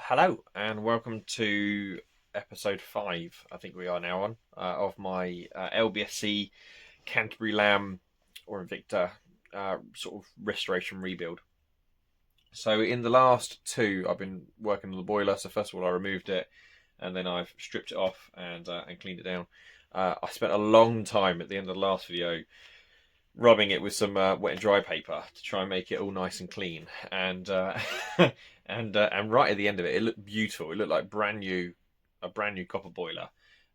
Hello and welcome to episode 5, I think we are now on, of my LBSC Canterbury Lamb or Invicta sort of restoration rebuild. So in the last two, I've been working on the boiler. So first of all, I removed it, and then I've stripped it off and cleaned it down. I spent a long time at the end of the last video rubbing it with some wet and dry paper to try and make it all nice and clean. And and right at the end of it, it looked beautiful. It looked like a brand new copper boiler.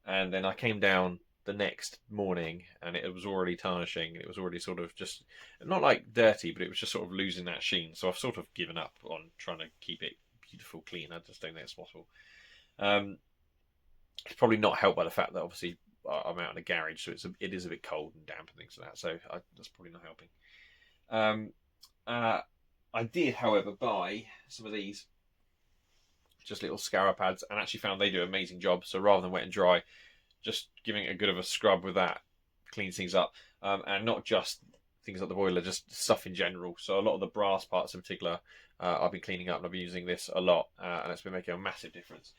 And then I came down the next morning, and it was already tarnishing. It was already sort of just not like dirty, but it was just sort of losing that sheen. So I've sort of given up on trying to keep it beautiful, clean. I just don't think it's possible. Um, it's probably not helped by the fact that obviously I'm out in a garage, so it is a bit cold and damp and things like that. So that's probably not helping. Um, I did, however, buy some of these, just little scour pads, and actually found they do an amazing job. So rather than wet and dry, just giving it a good of a scrub with that cleans things up, and not just things like the boiler, just stuff in general. So a lot of the brass parts in particular, I've been cleaning up, and I've been using this a lot, and it's been making a massive difference.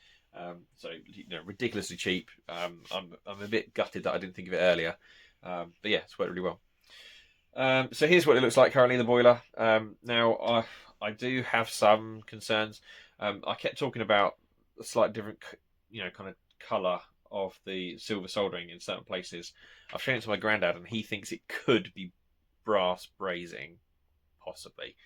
So ridiculously cheap. I'm a bit gutted that I didn't think of it earlier, but yeah, it's worked really well. So here's what it looks like currently, the boiler. Now I do have some concerns. I kept talking about a slight different, kind of colour of the silver soldering in certain places. I've shown it to my granddad, and he thinks it could be brass brazing, possibly,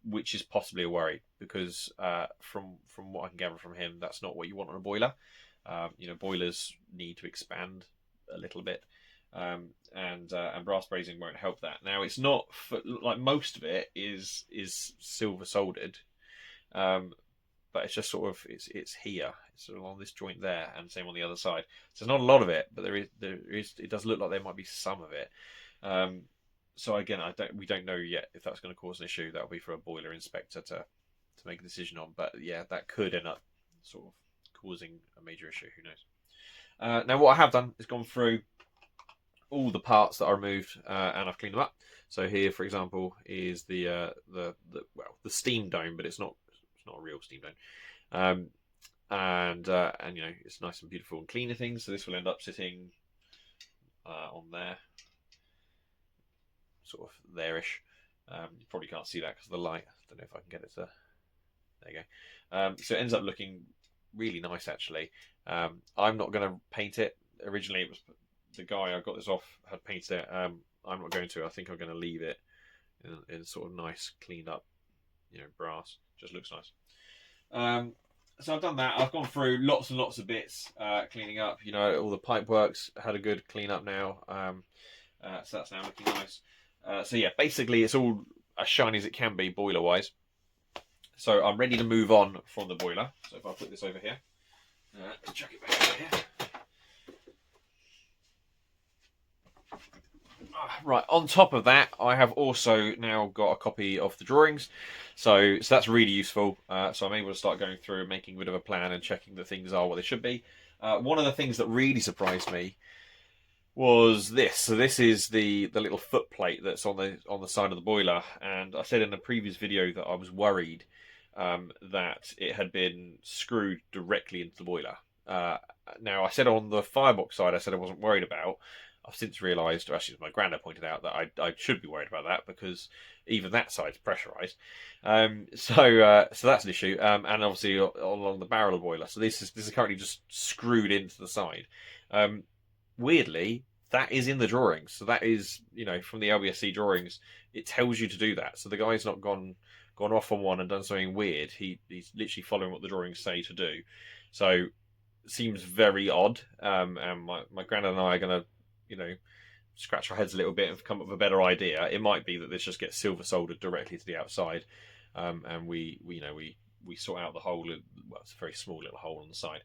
which is possibly a worry because from what I can gather from him, that's not what you want on a boiler. Boilers need to expand a little bit. And brass brazing won't help that. Now it's not like most of it is silver soldered, but it's just sort of it's here, it's sort of on this joint there, and same on the other side. So there's not a lot of it, but there is. It does look like there might be some of it. So again, we don't know yet if that's going to cause an issue. That'll be for a boiler inspector to make a decision on. But yeah, that could end up sort of causing a major issue. Who knows? Now what I have done is gone through all the parts that are removed, and I've cleaned them up. So here, for example, is the steam dome, but it's not a real steam dome. And it's nice and beautiful and cleaner things. So this will end up sitting on there, sort of there-ish. You probably can't see that because of the light. I don't know if I can get it to. There you go. So it ends up looking really nice, actually. I'm not going to paint it. Originally, it was the guy I got this off had painted it. I'm not going to. I think I'm going to leave it in sort of nice, cleaned up, brass. Just looks nice. So I've done that. I've gone through lots and lots of bits, cleaning up. All the pipe works had a good clean up now. So that's now looking nice. So yeah, basically it's all as shiny as it can be boiler wise. So I'm ready to move on from the boiler. So if I put this over here, chuck it back over here. Right, on top of that, I have also now got a copy of the drawings, so that's really useful. So I'm able to start going through and making a bit of a plan and checking that things are what they should be. One of the things that really surprised me was this. So this is the little foot plate that's on the side of the boiler, and I said in a previous video that I was worried that it had been screwed directly into the boiler. Now I said on the firebox side, I said I wasn't worried about. I've since realised, or actually my granddad pointed out, that I should be worried about that because even that side's pressurised. So that's an issue. And obviously along the barrel of the boiler. So this is currently just screwed into the side. Weirdly, that is in the drawings. So that is, from the LBSC drawings, it tells you to do that. So the guy's not gone off on one and done something weird. He's literally following what the drawings say to do. So it seems very odd. And my granddad and I are going to, scratch our heads a little bit and come up with a better idea. It might be that this just gets silver soldered directly to the outside, and we sort out the hole. Well, it's a very small little hole on the side,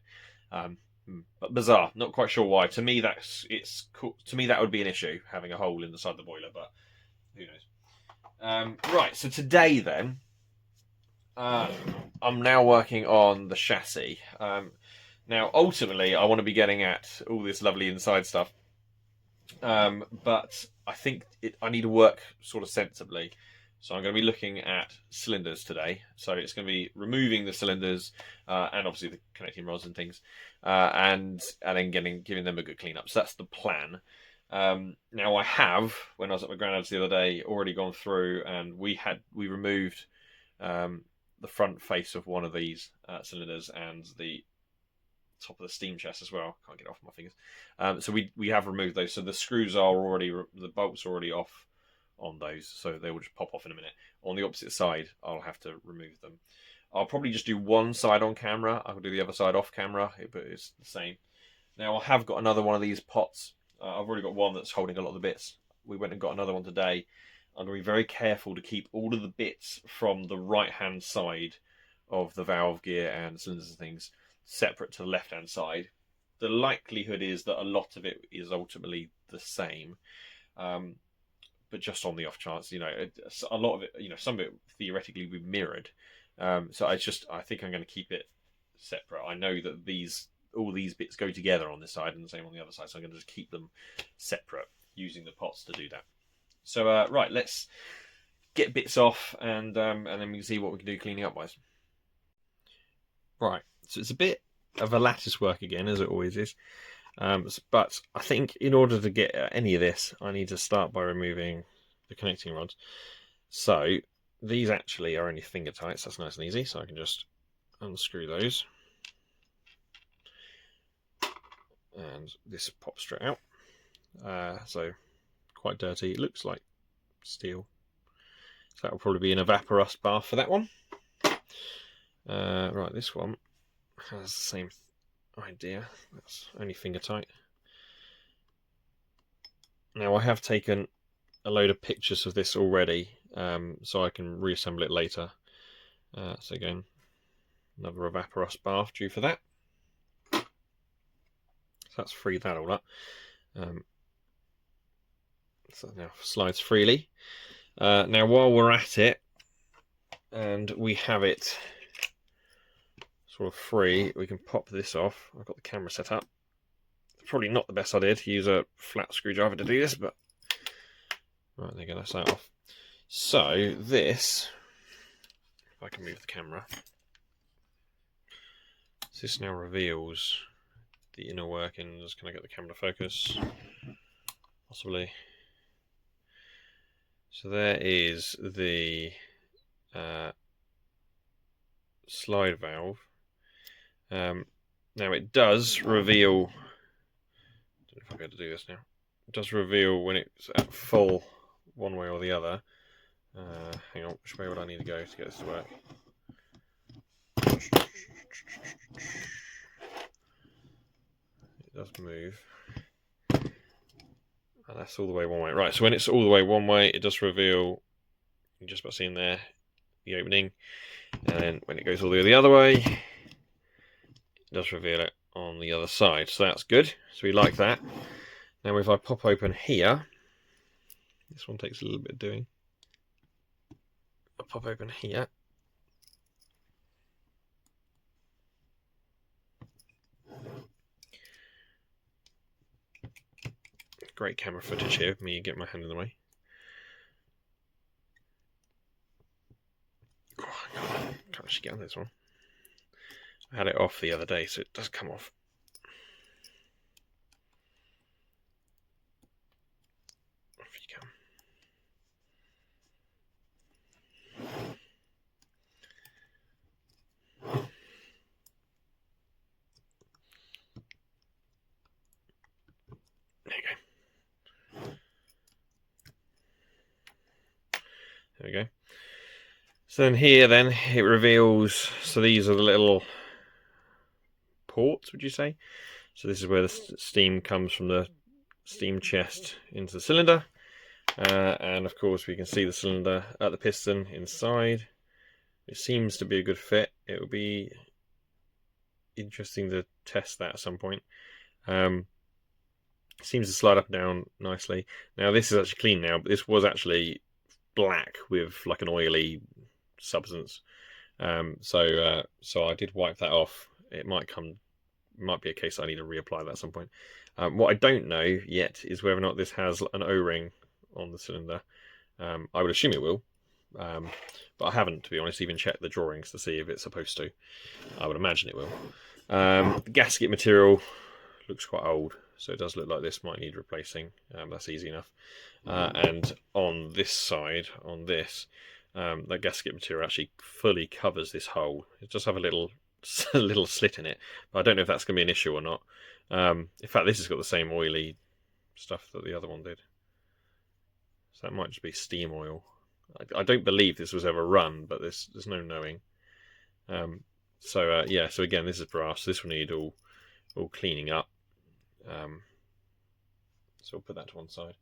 but bizarre. Not quite sure why. To me, it's cool. To me, that would be an issue, having a hole in the side of the boiler, but who knows? Right. So today, then, I'm now working on the chassis. Now, ultimately, I want to be getting at all this lovely inside stuff. But I think I need to work sort of sensibly. So I'm going to be looking at cylinders today. So it's going to be removing the cylinders and obviously the connecting rods and things, and then giving them a good clean up. So that's the plan. Now I have, when I was at my granddad's the other day, already gone through and we removed the front face of one of these cylinders and the top of the steam chest as well. Can't get it off my fingers. So we have removed those. So the screws are already, the bolts are already off on those, so they will just pop off in a minute. On the opposite side, I'll have to remove them. I'll probably just do one side on camera. I'll do the other side off camera, but it's the same. Now I have got another one of these pots. I've already got one that's holding a lot of the bits. We went and got another one today. I'm going to be very careful to keep all of the bits from the right-hand side of the valve gear and cylinders and things separate to the left-hand side. The likelihood is that a lot of it is ultimately the same, but just on the off chance, a lot of it, some of it theoretically will be mirrored. So I think I'm going to keep it separate. I know that all these bits go together on this side and the same on the other side, so I'm going to just keep them separate using the pots to do that. So right, let's get bits off and then we can see what we can do cleaning up wise. Right, so it's a bit of a lattice work again, as it always is, but I think in order to get any of this, I need to start by removing the connecting rods. So these actually are only finger tight, so that's nice and easy, so I can just unscrew those. And this pops straight out. So quite dirty. It looks like steel. So that will probably be an evaporust bath for that one. Right, this one has the same idea. That's only finger tight. Now I have taken a load of pictures of this already, so I can reassemble it later. So again, another evaporust bath due for that. So that's freed that all up. So now slides freely. Now while we're at it, and we have it sort of free, we can pop this off. I've got the camera set up. It's probably not the best idea to use a flat screwdriver to do this, but right, there you go, that's that off. So this, if I can move the camera, this now reveals the inner workings. Can I get the camera to focus? Possibly. So there is the slide valve. Now it does reveal, I don't know if I'll be able to do this now, it does reveal when it's at full one way or the other. Hang on, which way would I need to go to get this to work? It does move. And that's all the way one way. Right, so when it's all the way one way, it does reveal, you can just about see in there, the opening. And then when it goes all the other way, it does reveal it on the other side. So that's good. So we like that. Now if I pop open here, this one takes a little bit of doing. I'll pop open here. Great camera footage here of me getting my hand in the way. Oh, can't actually get on this one. I had it off the other day, so it does come off. Off you come. There you go. There we go. So then here, then it reveals. So these are the little ports, would you say? So this is where the steam comes from the steam chest into the cylinder, and of course we can see the cylinder at the piston inside. It seems to be a good fit. It will be interesting to test that at some point. Seems to slide up and down nicely. Now this is actually clean now, but this was actually black with like an oily substance. So I did wipe that off. It might be a case I need to reapply that at some point. What I don't know yet is whether or not this has an O-ring on the cylinder. I would assume it will. But I haven't, to be honest, even checked the drawings to see if it's supposed to. I would imagine it will. The gasket material looks quite old, so it does look like this might need replacing. That's easy enough. And on this side, on this, the gasket material actually fully covers this hole. It does have a little slit in it, but I don't know if that's going to be an issue or not. In fact, this has got the same oily stuff that the other one did. So that might just be steam oil. I don't believe this was ever run, but there's no knowing. So again, this is brass. This will need all cleaning up. So we'll put that to one side.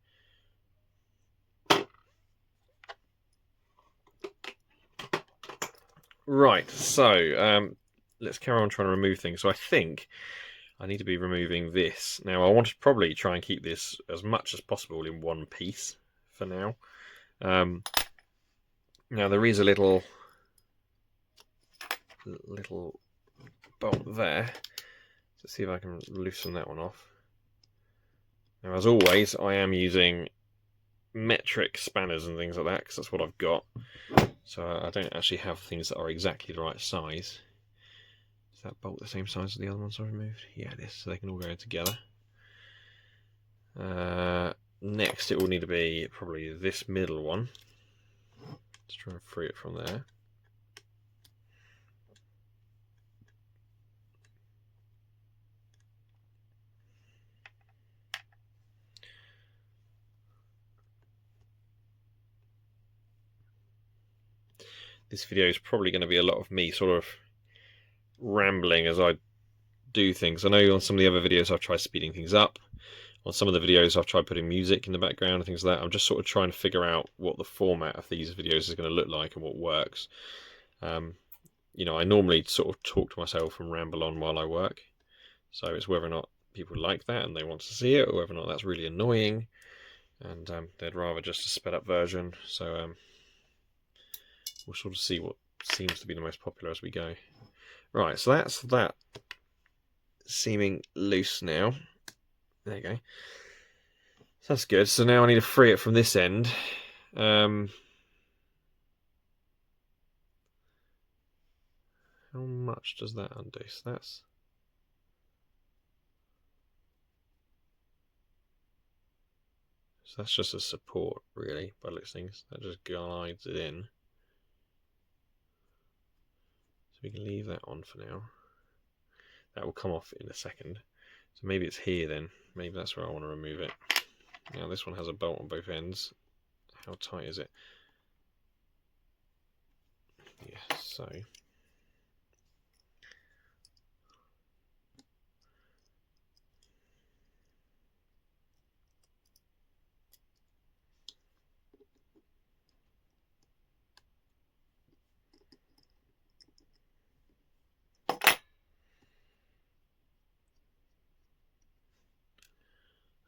Right, so let's carry on trying to remove things. So I think I need to be removing this. Now I want to probably try and keep this as much as possible in one piece for now. Now there is a little bolt there. Let's see if I can loosen that one off. Now, as always, I am using metric spanners and things like that because that's what I've got. So I don't actually have things that are exactly the right size. Is that bolt the same size as the other ones I removed? Yeah, it is. So they can all go together. Next, it will need to be probably this middle one. Let's try and free it from there. This video is probably going to be a lot of me sort of rambling as I do things. I know on some of the other videos I've tried speeding things up. On some of the videos I've tried putting music in the background and things like that. I'm just sort of trying to figure out what the format of these videos is going to look like and what works. You know, I normally sort of talk to myself and ramble on while I work. So it's whether or not people like that and they want to see it, or whether or not that's really annoying and they'd rather just a sped up version. So we'll sort of see what seems to be the most popular as we go. Right, so that's that seeming loose now. There you go. So that's good. So now I need to free it from this end. How much does that undo? So that's just a support, really, by the looks of things. That just glides it in. So we can leave that on for now. That will come off in a second. So maybe it's here then. Maybe that's where I want to remove it. Now this one has a bolt on both ends. How tight is it? Yeah, so.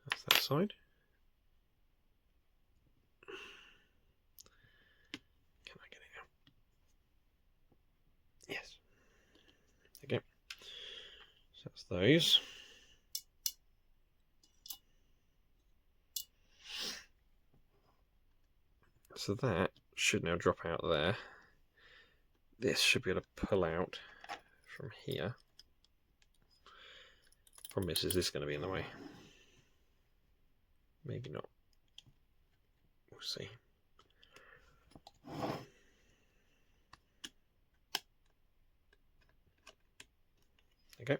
That's that side. Can I get it out? Yes. Okay. So that's those. So that should now drop out there. This should be able to pull out from here. Problem is this going to be in the way? Maybe not. We'll see. Okay.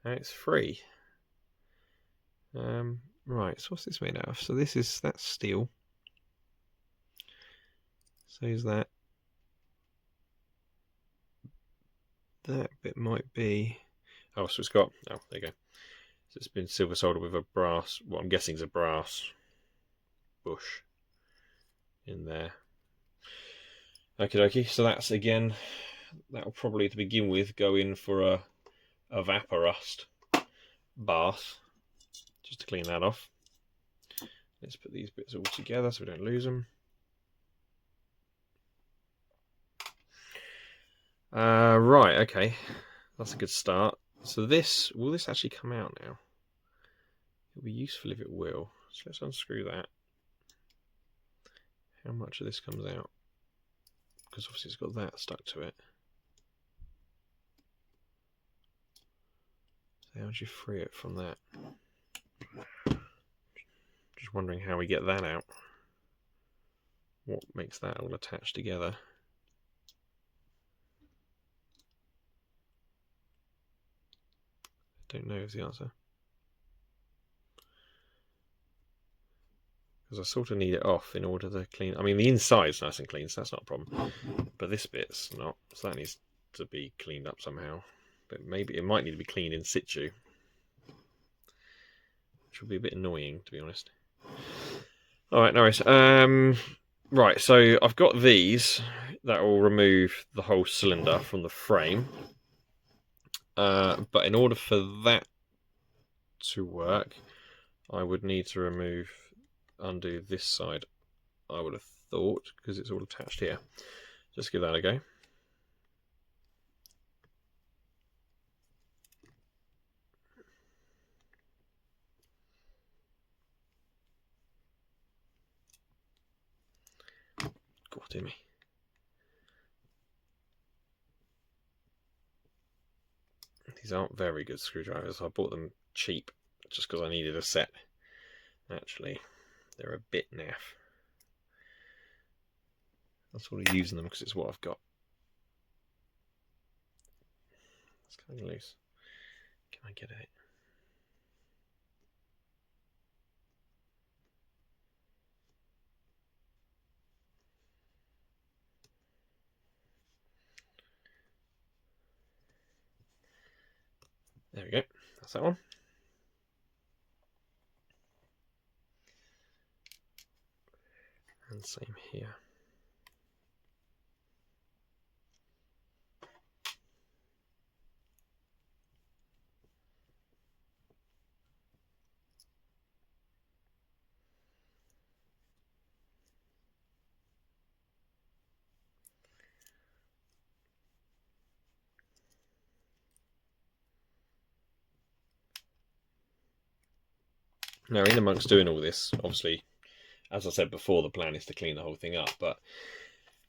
And it's free. Right, so what's this made out of? So that's steel. So is that. That bit might be. Oh, so it's got. Oh, there you go. So it's been silver soldered with a brass. What I'm guessing is a brass bush in there. Okie dokie. So that's again. That will probably to begin with go in for a vaporust bath, just to clean that off. Let's put these bits all together so we don't lose them. Right, okay, that's a good start. So will this actually come out now? It'll be useful if it will. So let's unscrew that. how much of this comes out, because obviously it's got that stuck to it. So how would you free it from that? Just wondering how we get that out. What makes that all attached together? Don't know is the answer. Because I sort of need it off in order to clean. I mean, the inside's nice and clean, so that's not a problem. But this bit's not, so that needs to be cleaned up somehow. But maybe it might need to be cleaned in situ, which will be a bit annoying, to be honest. All right, no worries. Right, so I've got these that will remove the whole cylinder from the frame. But in order for that to work, I would need to undo this side, I would have thought, because it's all attached here. Just give that a go. God, dear me. These aren't very good screwdrivers. I bought them cheap just because I needed a set. Actually, they're a bit naff. I'm sort of using them because it's what I've got. It's kind of loose. Can I get it? There we go. That's that one. And same here. Now, in amongst doing all this, obviously, as I said before, the plan is to clean the whole thing up, but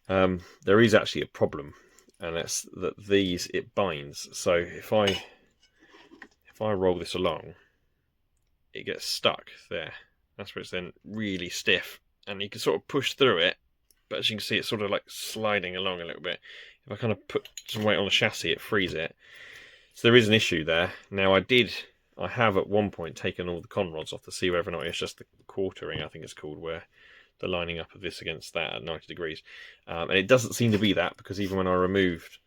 there is actually a problem, and that's that it binds. So if I roll this along, it gets stuck there. That's where it's then really stiff, and you can sort of push through it, but as you can see, it's sort of like sliding along a little bit. If I kind of put some weight on the chassis, it frees it. So there is an issue there. Now, I have at one point taken all the con rods off to see whether or not it's just the quartering, I think it's called, where the lining up of this against that at 90 degrees. And it doesn't seem to be that, because even when I removed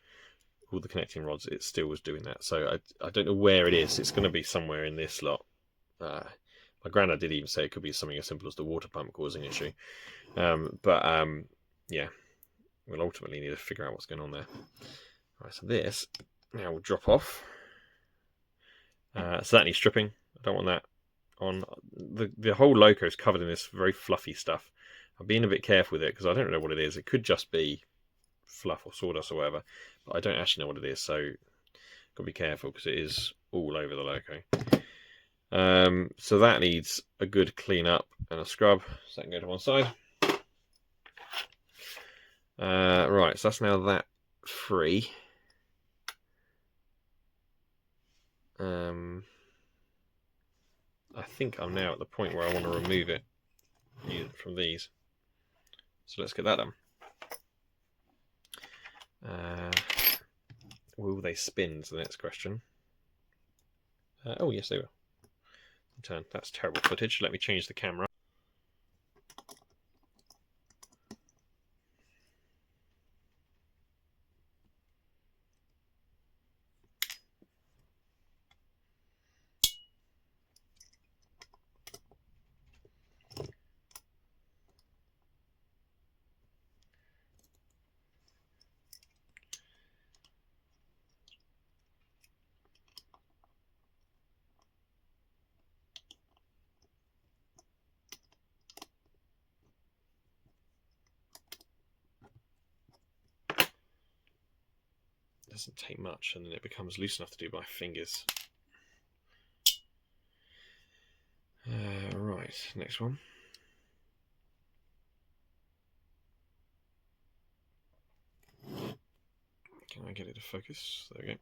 all the connecting rods, it still was doing that. So I don't know where it is. It's going to be somewhere in this lot. My granddad did even say it could be something as simple as the water pump causing an issue. Yeah, we'll ultimately need to figure out what's going on there. All right, so this now will drop off. So that needs stripping. I don't want that on. The whole loco is covered in this very fluffy stuff. I'm being a bit careful with it because I don't know what it is. It could just be fluff or sawdust or whatever, but I don't actually know what it is, so got to be careful because it is all over the loco. So that needs a good clean up and a scrub, so that can go to one side. Right, so that's now that free. I think I'm now at the point where I want to remove it from these. So let's get that done. Will they spin is the next question. Oh yes, they will. Turn. That's terrible footage. Let me change the camera. Doesn't take much, and then it becomes loose enough to do by fingers. Right, next one. Can I get it to focus? There we go.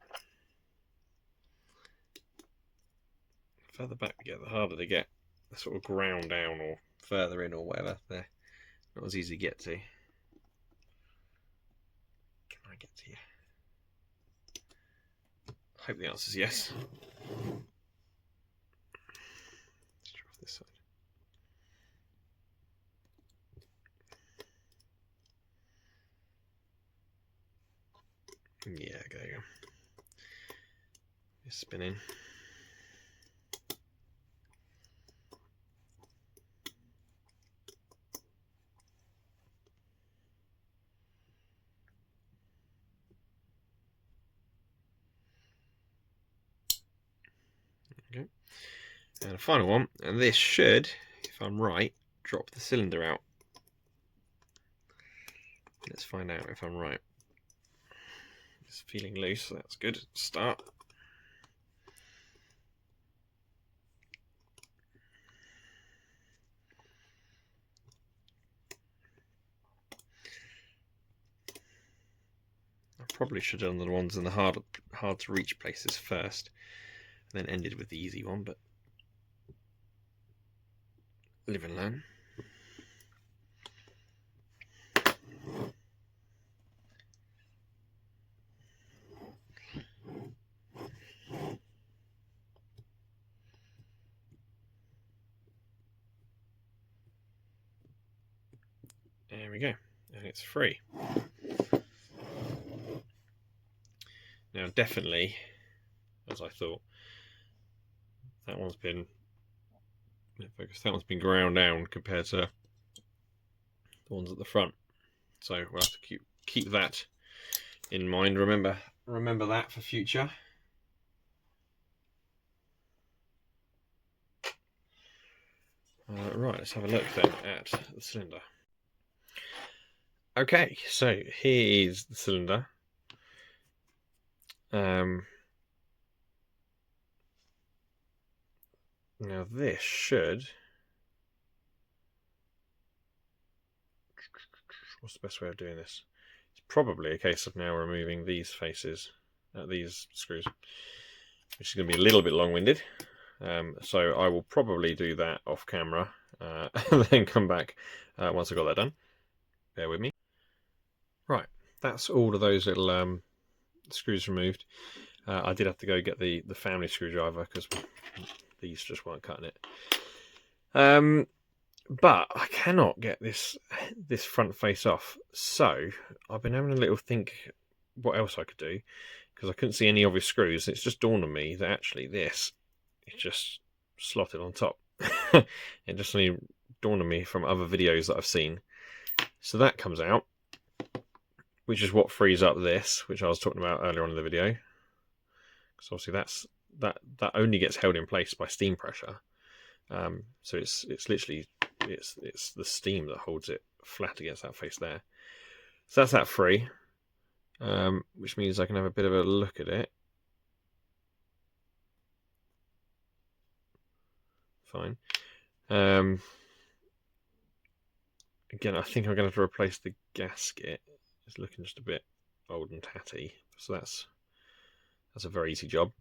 The further back we get, the harder they get. They're sort of ground down or further in or whatever. They're not as easy to get to. Can I get to you? I hope the answer is yes. Let's try off this side. Yeah, there you go. It's spinning. Okay. And a final one, and this should, if I'm right, drop the cylinder out. Let's find out if I'm right. It's feeling loose, so that's good. Start. I probably should have done the ones in the hard to reach places first, and then ended with the easy one, but live and learn. There we go, and it's free. Now, definitely, as I thought, that one's been ground down compared to the ones at the front. So we'll have to keep that in mind. Remember that for future. Right, let's have a look then at the cylinder. Okay, so here is the cylinder. Now this should... What's the best way of doing this? It's probably a case of now removing these faces, these screws, which is going to be a little bit long-winded. So I will probably do that off camera and then come back once I've got that done. Bear with me. Right, that's all of those little screws removed. I did have to go get the family screwdriver because these just weren't cutting it. But I cannot get this front face off. So I've been having a little think what else I could do, because I couldn't see any obvious screws. It's just dawned on me that actually this is just slotted on top. It just only dawned on me from other videos that I've seen. So that comes out, which is what frees up this, which I was talking about earlier on in the video. Because obviously that only gets held in place by steam pressure. So it's literally it's the steam that holds it flat against that face there. So that's that free, which means I can have a bit of a look at it. Fine. Again, I think I'm going to have to replace the gasket. It's looking just a bit old and tatty, so that's a very easy job.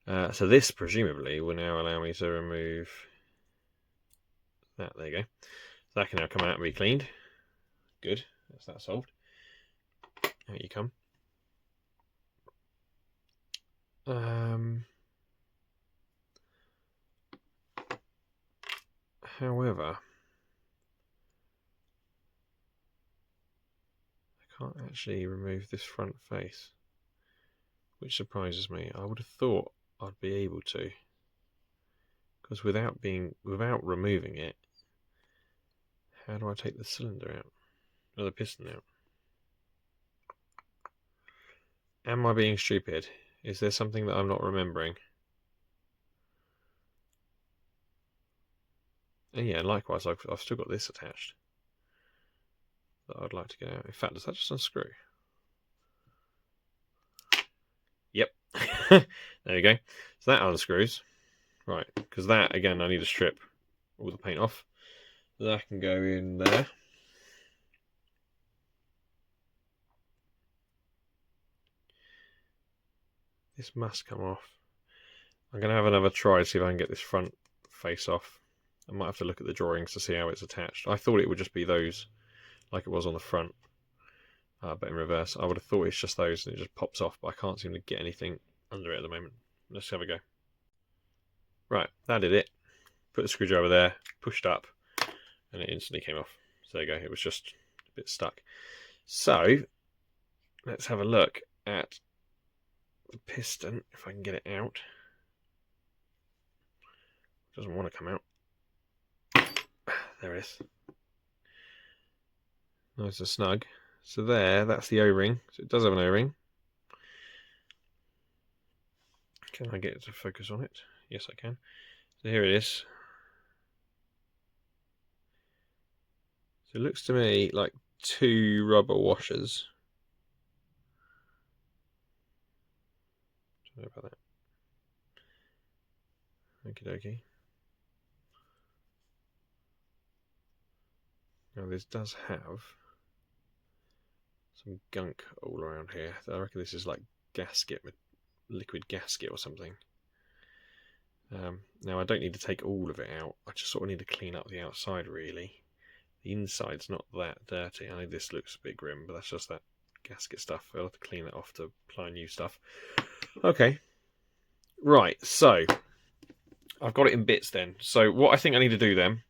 So this presumably will now allow me to remove that. There you go. So that can now come out and be cleaned. Good, that's that solved. Out you come. However, I can't actually remove this front face, which surprises me. I would have thought I'd be able to, because without removing it, how do I take the cylinder out, or the piston out? Am I being stupid? Is there something that I'm not remembering? And yeah, likewise, I've still got this attached that I'd like to get out. In fact, does that just unscrew? Yep. There you go. So that unscrews. Right, because that, again, I need to strip all the paint off. That can go in there. This must come off. I'm going to have another try to see if I can get this front face off. I might have to look at the drawings to see how it's attached. I thought it would just be those, like it was on the front, but in reverse. I would have thought it's just those and it just pops off, but I can't seem to get anything under it at the moment. Let's have a go. Right, that did it. Put the screwdriver there, pushed up, and it instantly came off. So there you go, it was just a bit stuck. So, let's have a look at the piston, if I can get it out. It doesn't want to come out. There it is. Nice and snug. So there, that's the O-ring. So it does have an O-ring. Can I get it to focus on it? Yes, I can. So here it is. So it looks to me like 2 rubber washers. Don't know about that. Okie dokie. Now this does have some gunk all around here. I reckon this is like gasket, liquid gasket or something. Now I don't need to take all of it out. I just sort of need to clean up the outside really. The inside's not that dirty. I know this looks a bit grim, but that's just that gasket stuff. I'll have to clean that off to apply new stuff. Okay. Right, so I've got it in bits then. So what I think I need to do then,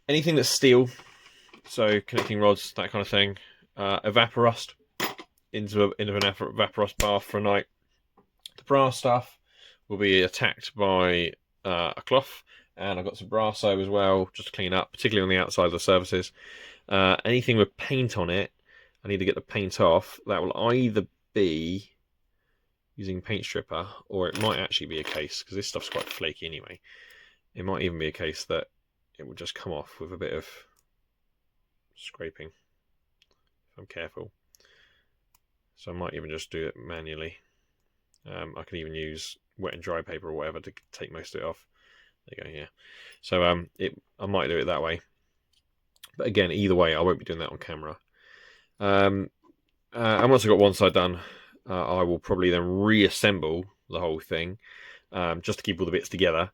anything that's steel, so connecting rods, that kind of thing, evaporust into an evaporust bath for a night. The brass stuff will be attacked by a cloth, and I've got some Brasso as well, just to clean up, particularly on the outside of the surfaces. Anything with paint on it, I need to get the paint off. That will either be using paint stripper, or it might actually be a case, because this stuff's quite flaky anyway. It might even be a case that it will just come off with a bit of scraping, if I'm careful. So I might even just do it manually. I can even use wet and dry paper or whatever to take most of it off. There you go, yeah. So I might do it that way. But again, either way, I won't be doing that on camera. And once I've got one side done, I will probably then reassemble the whole thing, just to keep all the bits together,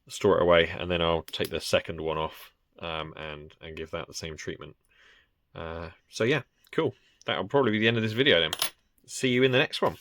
store it away, and then I'll take the second one off and give that the same treatment. So yeah, cool. That'll probably be the end of this video then. See you in the next one.